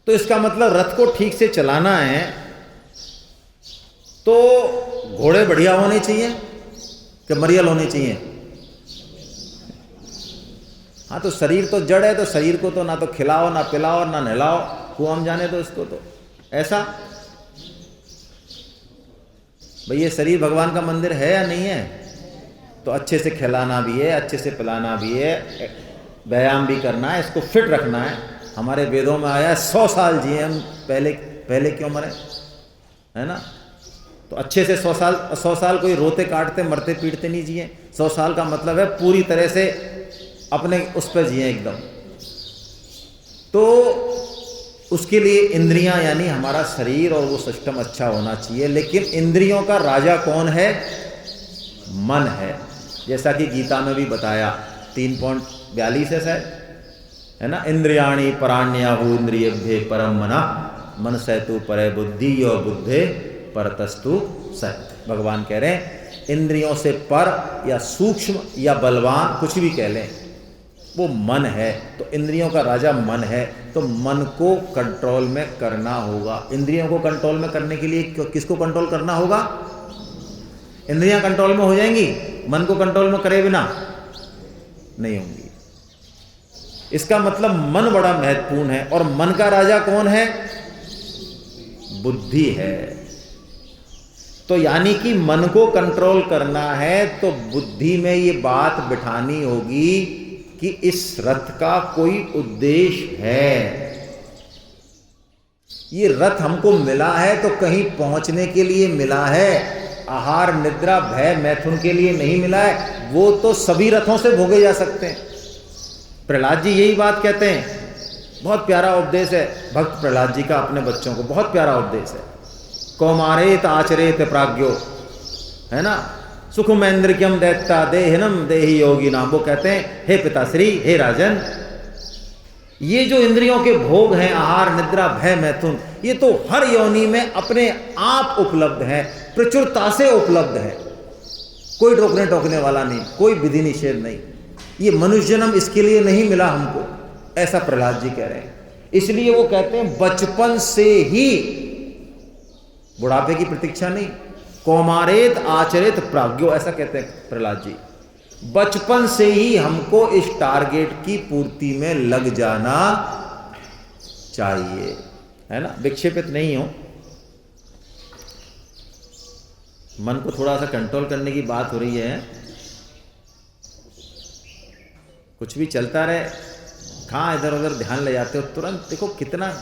तो इसका मतलब रथ को ठीक से चलाना है तो घोड़े बढ़िया होने चाहिए कि मरियल होने चाहिए? हाँ, तो शरीर तो जड़ है, तो शरीर को तो ना तो खिलाओ, ना पिलाओ, ना नहलाओ, कुआम जाने दो इसको। तो ऐसा भाई, ये शरीर भगवान का मंदिर है या नहीं है? तो अच्छे से खिलाना भी है, अच्छे से पिलाना भी है, व्यायाम भी करना है, इसको फिट रखना है। हमारे वेदों में आया 100 साल जिए हम, पहले क्यों मरे, है ना। तो अच्छे से 100 साल कोई रोते काटते मरते पीटते नहीं जिए। 100 साल का मतलब है पूरी तरह से अपने उस पर जिए एकदम। तो उसके लिए इंद्रियां यानी हमारा शरीर और वो सिस्टम अच्छा होना चाहिए। लेकिन इंद्रियों का राजा कौन है? मन है। जैसा कि गीता में भी बताया 3.42 है शायद, है ना। इंद्रियाणि पराण्याहु इंद्रियेभ्ये परम मनः मनसैतु परे बुद्धि यो बुद्धे परतस्तु सत्य। भगवान कह रहे हैं इंद्रियों से पर या सूक्ष्म या बलवान कुछ भी कह लें, वो मन है। तो इंद्रियों का राजा मन है, तो मन को कंट्रोल में करना होगा। इंद्रियों को कंट्रोल में करने के लिए किसको कंट्रोल करना होगा? इंद्रियां कंट्रोल में हो जाएंगी, मन को कंट्रोल में करे बिना नहीं होंगी। इसका मतलब मन बड़ा महत्वपूर्ण है। और मन का राजा कौन है? बुद्धि है। तो यानी कि मन को कंट्रोल करना है तो बुद्धि में ये बात बिठानी होगी कि इस रथ का कोई उद्देश्य है। ये रथ हमको मिला है तो कहीं पहुंचने के लिए मिला है, आहार निद्रा भय मैथुन के लिए नहीं मिला है। वो तो सभी रथों से भोगे जा सकते हैं। प्रहलाद जी यही बात कहते हैं। बहुत प्यारा उपदेश है भक्त प्रहलाद जी का अपने बच्चों को, बहुत प्यारा उपदेश है। कौमारेत आचरेत प्राज्ञो, है ना। सुखमेंद्रिक्यम दैत्ता देहिनम देहि योगी नाम। वो कहते हैं हे पिताश्री, हे राजन, ये जो इंद्रियों के भोग हैं आहार निद्रा भय मैथुन, ये तो हर योनि में अपने आप उपलब्ध है, प्रचुरता से उपलब्ध है। कोई रोकने टोकने वाला नहीं, कोई विधि निषेध नहीं। ये मनुष्य जन्म इसके लिए नहीं मिला हमको, ऐसा प्रहलाद जी कह रहे हैं। इसलिए वो कहते हैं बचपन से ही, बुढ़ापे की प्रतीक्षा नहीं, कौमारेत आचरित प्राज्ञो, ऐसा कहते हैं प्रहलाद जी। बचपन से ही हमको इस टारगेट की पूर्ति में लग जाना चाहिए, है ना। विक्षेपित नहीं हो। मन को थोड़ा सा कंट्रोल करने की बात हो रही है। कुछ भी चलता रहे, कहाँ इधर उधर ध्यान ले जाते हो तुरंत। देखो कितना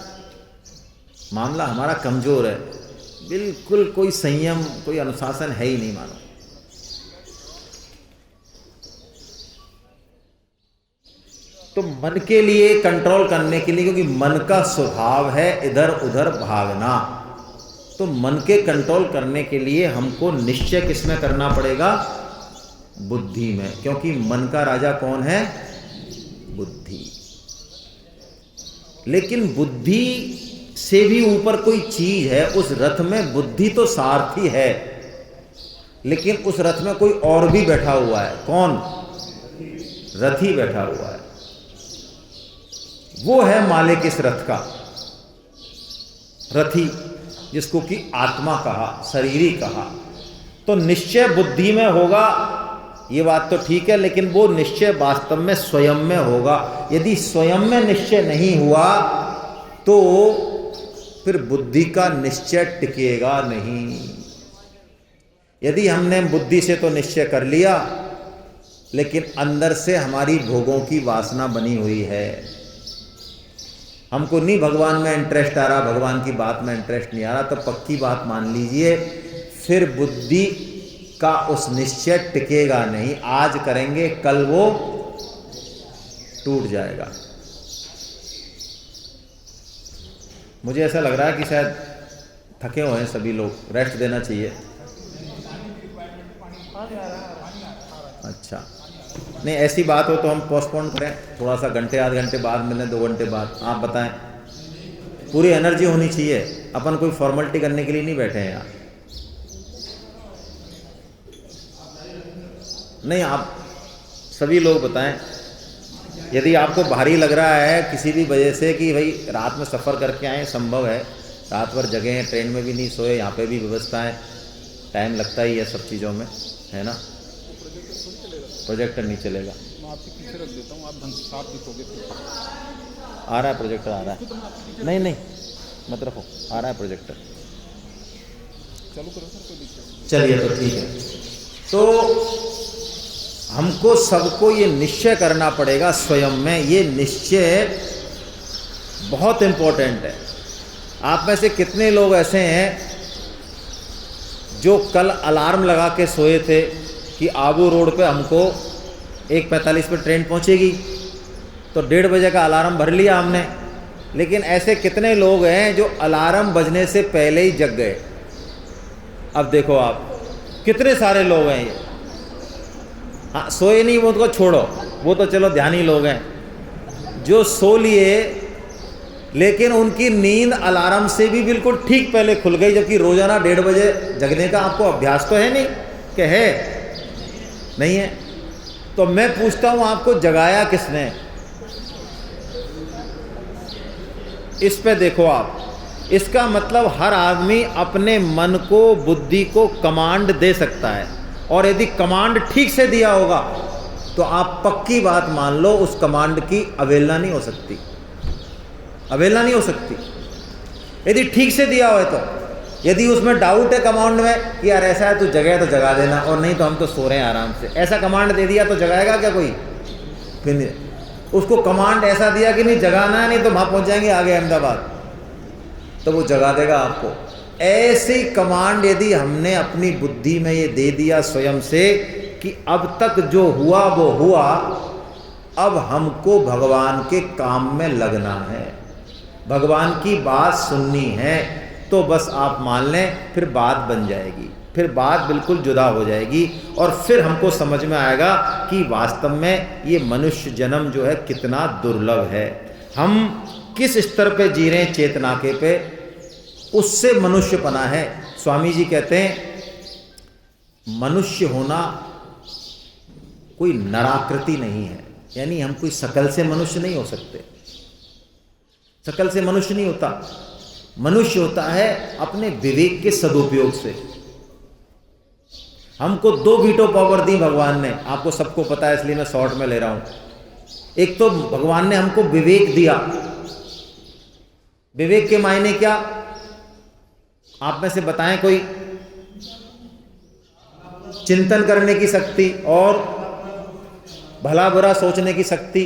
मामला हमारा कमजोर है, बिल्कुल कोई संयम कोई अनुशासन है ही नहीं मानो। तो मन के लिए कंट्रोल करने के लिए, क्योंकि मन का स्वभाव है इधर उधर भागना, तो मन के कंट्रोल करने के लिए हमको निश्चय किसमें करना पड़ेगा? बुद्धि में। क्योंकि मन का राजा कौन है? बुद्धि। लेकिन बुद्धि से भी ऊपर कोई चीज है। उस रथ में बुद्धि तो सारथी है, लेकिन उस रथ में कोई और भी बैठा हुआ है। कौन? रथी बैठा हुआ है। वो है मालिक इस रथ का, रथी, जिसको कि आत्मा कहा, शरीरी कहा। तो निश्चय बुद्धि में होगा, ये बात तो ठीक है, लेकिन वो निश्चय वास्तव में स्वयं में होगा। यदि स्वयं में निश्चय नहीं हुआ तो फिर बुद्धि का निश्चय टिकेगा नहीं। यदि हमने बुद्धि से तो निश्चय कर लिया, लेकिन अंदर से हमारी भोगों की वासना बनी हुई है, हमको नहीं भगवान में इंटरेस्ट आ रहा, भगवान की बात में इंटरेस्ट नहीं आ रहा, तो पक्की बात मान लीजिए फिर बुद्धि का उस निश्चय टिकेगा नहीं। आज करेंगे कल वो टूट जाएगा। मुझे ऐसा लग रहा है कि शायद थके हुए हैं सभी लोग, रेस्ट देना चाहिए। अच्छा, नहीं ऐसी बात हो तो हम पोस्टपोन करें, थोड़ा सा घंटे आध घंटे बाद मिलें, 2 घंटे बाद। आप बताएं, पूरी एनर्जी होनी चाहिए। अपन कोई फॉर्मेलिटी करने के लिए नहीं बैठे हैं यहाँ। नहीं, आप सभी लोग बताएं, यदि आपको भारी लग रहा है किसी भी वजह से कि भाई रात में सफ़र करके आए, संभव है, रात भर जगह हैं, ट्रेन में भी नहीं सोए, यहाँ पे भी व्यवस्था है, टाइम लगता ही है सब चीज़ों में, है ना। प्रोजेक्टर नहीं चलेगा, मैं आपके पीछे रख देता हूँ, आप ढंग से साफ दिखोगे। आ रहा है प्रोजेक्टर, आ रहा है। नहीं नहीं मत रखो, आ रहा है प्रोजेक्टर। चालू करो सर, कोई दिक्कत नहीं। चलिए तो ठीक है। तो हमको सबको ये निश्चय करना पड़ेगा स्वयं में। ये निश्चय बहुत इम्पोर्टेंट है। आप में से कितने लोग ऐसे हैं जो कल अलार्म लगा के सोए थे कि आबू रोड पे हमको 1:45 पे ट्रेन पहुंचेगी, तो 1:30 बजे का अलार्म भर लिया हमने। लेकिन ऐसे कितने लोग हैं जो अलार्म बजने से पहले ही जग गए। अब देखो आप कितने सारे लोग हैं ये। हाँ, सोए नहीं वो तो छोड़ो, वो तो चलो ध्यानी लोग हैं। जो सो लिए लेकिन उनकी नींद अलार्म से भी बिल्कुल ठीक पहले खुल गई, जबकि रोजाना 1:30 बजे जगने का आपको अभ्यास तो है नहीं कि है नहीं है। तो मैं पूछता हूं आपको जगाया किसने? इस पे देखो आप। इसका मतलब हर आदमी अपने मन को, बुद्धि को कमांड दे सकता है, और यदि कमांड ठीक से दिया होगा तो आप पक्की बात मान लो उस कमांड की अवहेलना नहीं हो सकती। अवहेलना नहीं हो सकती यदि ठीक से दिया हो तो। यदि उसमें डाउट है कमांड में कि यार ऐसा है तू जगह तो जगा देना, और नहीं तो हम तो सो रहे हैं आराम से, ऐसा कमांड दे दिया तो जगाएगा क्या कोई? फिर नहीं। उसको कमांड ऐसा दिया कि नहीं जगाना है, नहीं तो वहाँ पहुँच जाएंगे आगे अहमदाबाद, तो वो जगा देगा आपको। ऐसी कमांड यदि हमने अपनी बुद्धि में ये दे दिया स्वयं से कि अब तक जो हुआ वो हुआ, अब हमको भगवान के काम में लगना है, भगवान की बात सुननी है, तो बस आप मान लें फिर बात बन जाएगी, फिर बात बिल्कुल जुदा हो जाएगी। और फिर हमको समझ में आएगा कि वास्तव में ये मनुष्य जन्म जो है कितना दुर्लभ है। हम किस स्तर पे जी रहे हैं चेतना के पे, उससे मनुष्यपना है। स्वामी जी कहते हैं मनुष्य होना कोई नराकृति नहीं है, यानी हम कोई शकल से मनुष्य नहीं हो सकते। शकल से मनुष्य नहीं होता। मनुष्य होता है अपने विवेक के सदुपयोग से। हमको 2 वीटो पावर दी भगवान ने, आपको सबको पता है इसलिए मैं शॉर्ट में ले रहा हूं। एक तो भगवान ने हमको विवेक दिया। विवेक के मायने क्या? आप में से बताएं कोई। चिंतन करने की शक्ति और भला बुरा सोचने की शक्ति।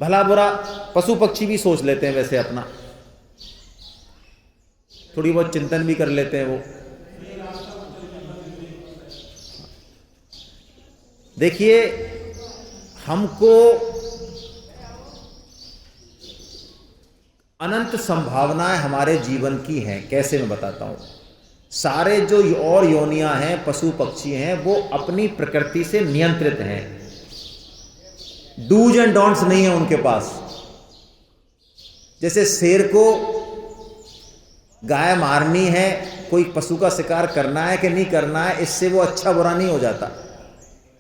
भला बुरा पशु पक्षी भी सोच लेते हैं वैसे अपना, थोड़ी बहुत चिंतन भी कर लेते हैं वो। देखिए हमको अनंत संभावनाएं हमारे जीवन की हैं। कैसे मैं बताता हूं। सारे जो और योनियां हैं, पशु पक्षी हैं, वो अपनी प्रकृति से नियंत्रित हैं। डूज एंड डोंट्स नहीं है उनके पास। जैसे शेर को गाय मारनी है, कोई पशु का शिकार करना है कि नहीं करना है, इससे वो अच्छा बुरा नहीं हो जाता।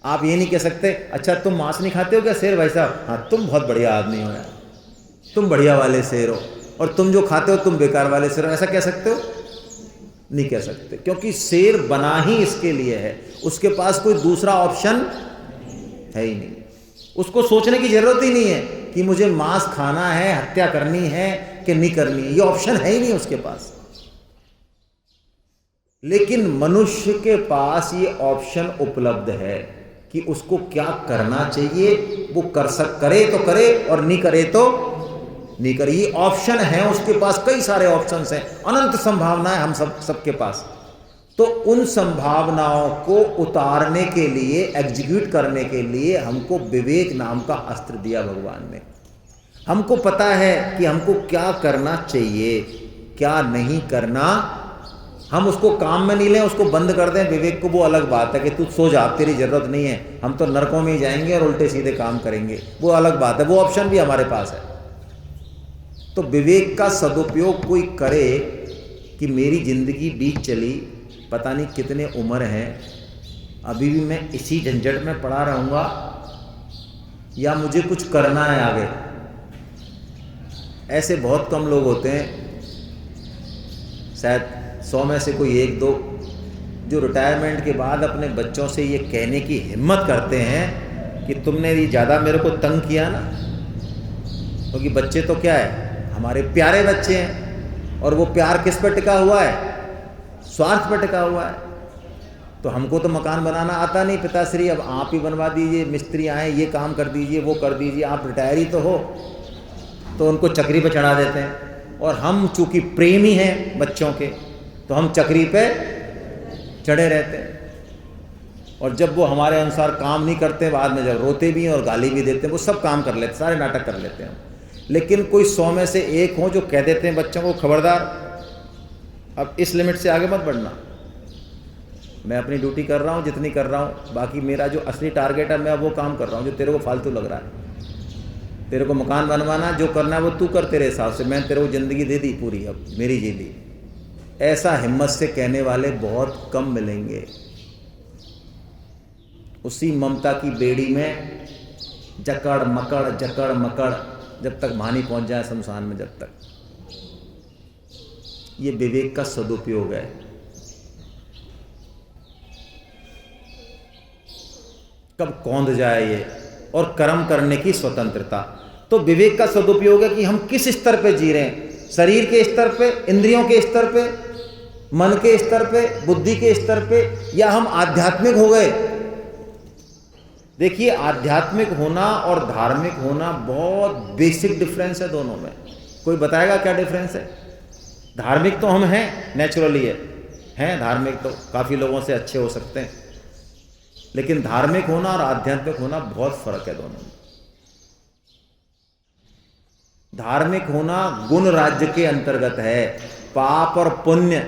आप ये नहीं कह सकते अच्छा तुम मांस नहीं खाते हो क्या शेर भाई साहब? हाँ तुम बहुत बढ़िया आदमी हो यार, तुम बढ़िया वाले शेर हो, और तुम जो खाते हो तुम बेकार वाले शेर हो। ऐसा कह सकते हो? नहीं कह सकते, क्योंकि शेर बना ही इसके लिए है। उसके पास कोई दूसरा ऑप्शन है ही नहीं। उसको सोचने की जरूरत ही नहीं है कि मुझे मांस खाना है, हत्या करनी है कि नहीं करनी है, ये ऑप्शन है ही नहीं उसके पास। लेकिन मनुष्य के पास ये ऑप्शन उपलब्ध है कि उसको क्या करना चाहिए। वो करे तो करे और नहीं करे तो नहीं करे। ये ऑप्शन है उसके पास। कई सारे ऑप्शंस हैं, अनंत संभावनाएं हम सबके पास। तो उन संभावनाओं को उतारने के लिए, एग्जीक्यूट करने के लिए हमको विवेक नाम का अस्त्र दिया भगवान ने। हमको पता है कि हमको क्या करना चाहिए, क्या नहीं करना। हम उसको काम में नहीं लें, उसको बंद कर दें विवेक को, वो अलग बात है कि तू सो जा, तेरी जरूरत नहीं है, हम तो नरकों में ही जाएंगे और उल्टे सीधे काम करेंगे, वो अलग बात है। वो ऑप्शन भी हमारे पास है। तो विवेक का सदुपयोग कोई करे कि मेरी जिंदगी बीत चली, पता नहीं कितने उम्र हैं, अभी भी मैं इसी झंझट में पड़ा रहूँगा या मुझे कुछ करना है आगे। ऐसे बहुत कम लोग होते हैं, शायद 100 में से कोई 1-2, जो रिटायरमेंट के बाद अपने बच्चों से ये कहने की हिम्मत करते हैं कि तुमने ये ज़्यादा मेरे को तंग किया ना। क्योंकि बच्चे तो क्या है, हमारे प्यारे बच्चे हैं, और वो प्यार किस पर टिका हुआ है? स्वार्थ पर टिका हुआ है। तो हमको तो मकान बनाना आता नहीं पिताश्री, अब आप ही बनवा दीजिए, मिस्त्री आए ये काम कर दीजिए वो कर दीजिए, आप रिटायर ही तो हो। तो उनको चक्री पे चढ़ा देते हैं, और हम चूँकि प्रेमी हैं बच्चों के तो हम चक्री पे चढ़े रहते हैं। और जब वो हमारे अनुसार काम नहीं करते, बाद में जब रोते भी हैं और गाली भी देते हैं, वो सब काम कर लेते, सारे नाटक कर लेते हैं। लेकिन कोई 100 में से एक हो जो कह देते हैं बच्चों को, खबरदार अब इस लिमिट से आगे मत बढ़ना, मैं अपनी ड्यूटी कर रहा हूँ जितनी कर रहा हूँ, बाकी मेरा जो असली टारगेट है मैं अब वो काम कर रहा हूँ जो तेरे को फालतू लग रहा है। तेरे को मकान बनवाना, जो करना है वो तू कर तेरे हिसाब से, मैं तेरे को ज़िंदगी दे दी पूरी, अब मेरी जी ली। ऐसा हिम्मत से कहने वाले बहुत कम मिलेंगे। उसी ममता की बेड़ी में जकड़ मकड़ जब तक मानी पहुंच जाए शमशान में, जब तक। ये विवेक का सदुपयोग है। कब कौंध जाए ये, और कर्म करने की स्वतंत्रता। तो विवेक का सदुपयोग है कि हम किस स्तर पे जी रहे हैं, शरीर के स्तर पे, इंद्रियों के स्तर पे, मन के स्तर पे, बुद्धि के स्तर पे, या हम आध्यात्मिक हो गए। देखिए, आध्यात्मिक होना और धार्मिक होना बहुत बेसिक डिफरेंस है दोनों में। कोई बताएगा क्या डिफरेंस है? धार्मिक तो हम हैं, नेचुरली हैं धार्मिक, तो काफ़ी लोगों से अच्छे हो सकते हैं, लेकिन धार्मिक होना और आध्यात्मिक होना बहुत फर्क है दोनों में। धार्मिक होना गुण राज्य के अंतर्गत है। पाप और पुण्य,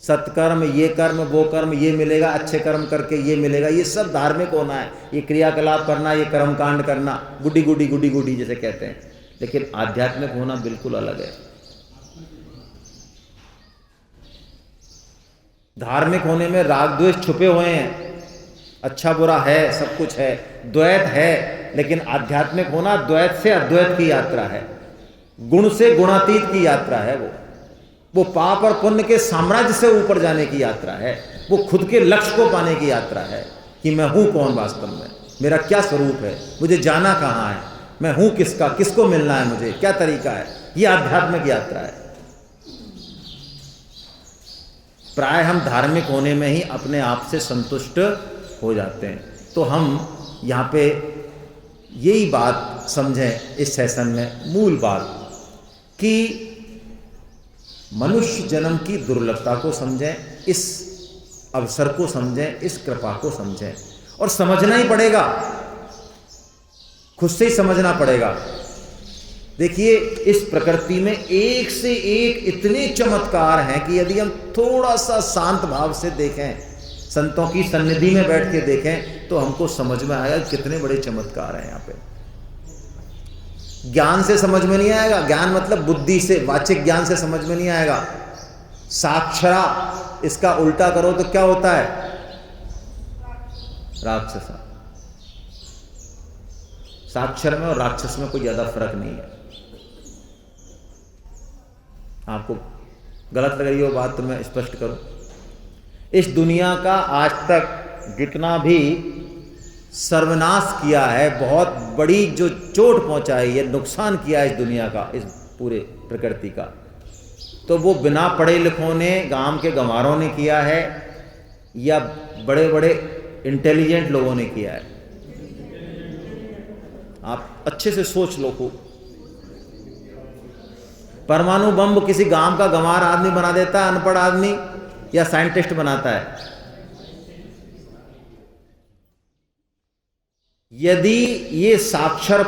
सत्कर्म, ये कर्म वो कर्म, ये मिलेगा, अच्छे कर्म करके ये मिलेगा, ये सब धार्मिक होना है। ये क्रियाकलाप करना, ये कर्म कांड करना, गुडी गुडी जैसे कहते हैं। लेकिन आध्यात्मिक होना बिल्कुल अलग है। धार्मिक होने में राग द्वेष छुपे हुए हैं, अच्छा बुरा है, सब कुछ है, द्वैत है। लेकिन आध्यात्मिक होना द्वैत से अद्वैत की यात्रा है, गुण से गुणातीत की यात्रा है। वो पाप और पुण्य के साम्राज्य से ऊपर जाने की यात्रा है। वो खुद के लक्ष्य को पाने की यात्रा है कि मैं हूं कौन वास्तव में, मेरा क्या स्वरूप है, मुझे जाना कहाँ है, मैं हूं किसका, किसको मिलना है, मुझे क्या तरीका है। ये आध्यात्मिक यात्रा है। प्राय हम धार्मिक होने में ही अपने आप से संतुष्ट हो जाते हैं। तो हम यहाँ पे यही बात समझें इस सेशन में, मूल बात, कि मनुष्य जन्म की दुर्लभता को समझें, इस अवसर को समझें, इस कृपा को समझें। और समझना ही पड़ेगा, खुद से ही समझना पड़ेगा। देखिए, इस प्रकृति में एक से एक इतने चमत्कार हैं कि यदि हम थोड़ा सा शांत भाव से देखें, संतों की सन्निधि में बैठ के देखें, तो हमको समझ में आएगा कितने बड़े चमत्कार हैं यहाँ पे। ज्ञान से समझ में नहीं आएगा, ज्ञान मतलब बुद्धि से, वाचिक ज्ञान से समझ में नहीं आएगा। साक्षरा, इसका उल्टा करो तो क्या होता है? राक्षसा। साक्षर में और राक्षस में कोई ज्यादा फर्क नहीं है। आपको गलत लग रही हो बात तो मैं स्पष्ट करूं। इस दुनिया का आज तक जितना भी सर्वनाश किया है, बहुत बड़ी जो चोट पहुंचाई है, नुकसान किया है इस दुनिया का, इस पूरे प्रकृति का, तो वो बिना पढ़े लिखों ने, गांव के गंवारों ने किया है या बड़े बड़े इंटेलिजेंट लोगों ने किया है? आप अच्छे से सोच लो। खूब परमाणु बम किसी गांव का गंवार आदमी बना देता है, अनपढ़ आदमी, या साइंटिस्ट बनाता है? यदि ये साक्षर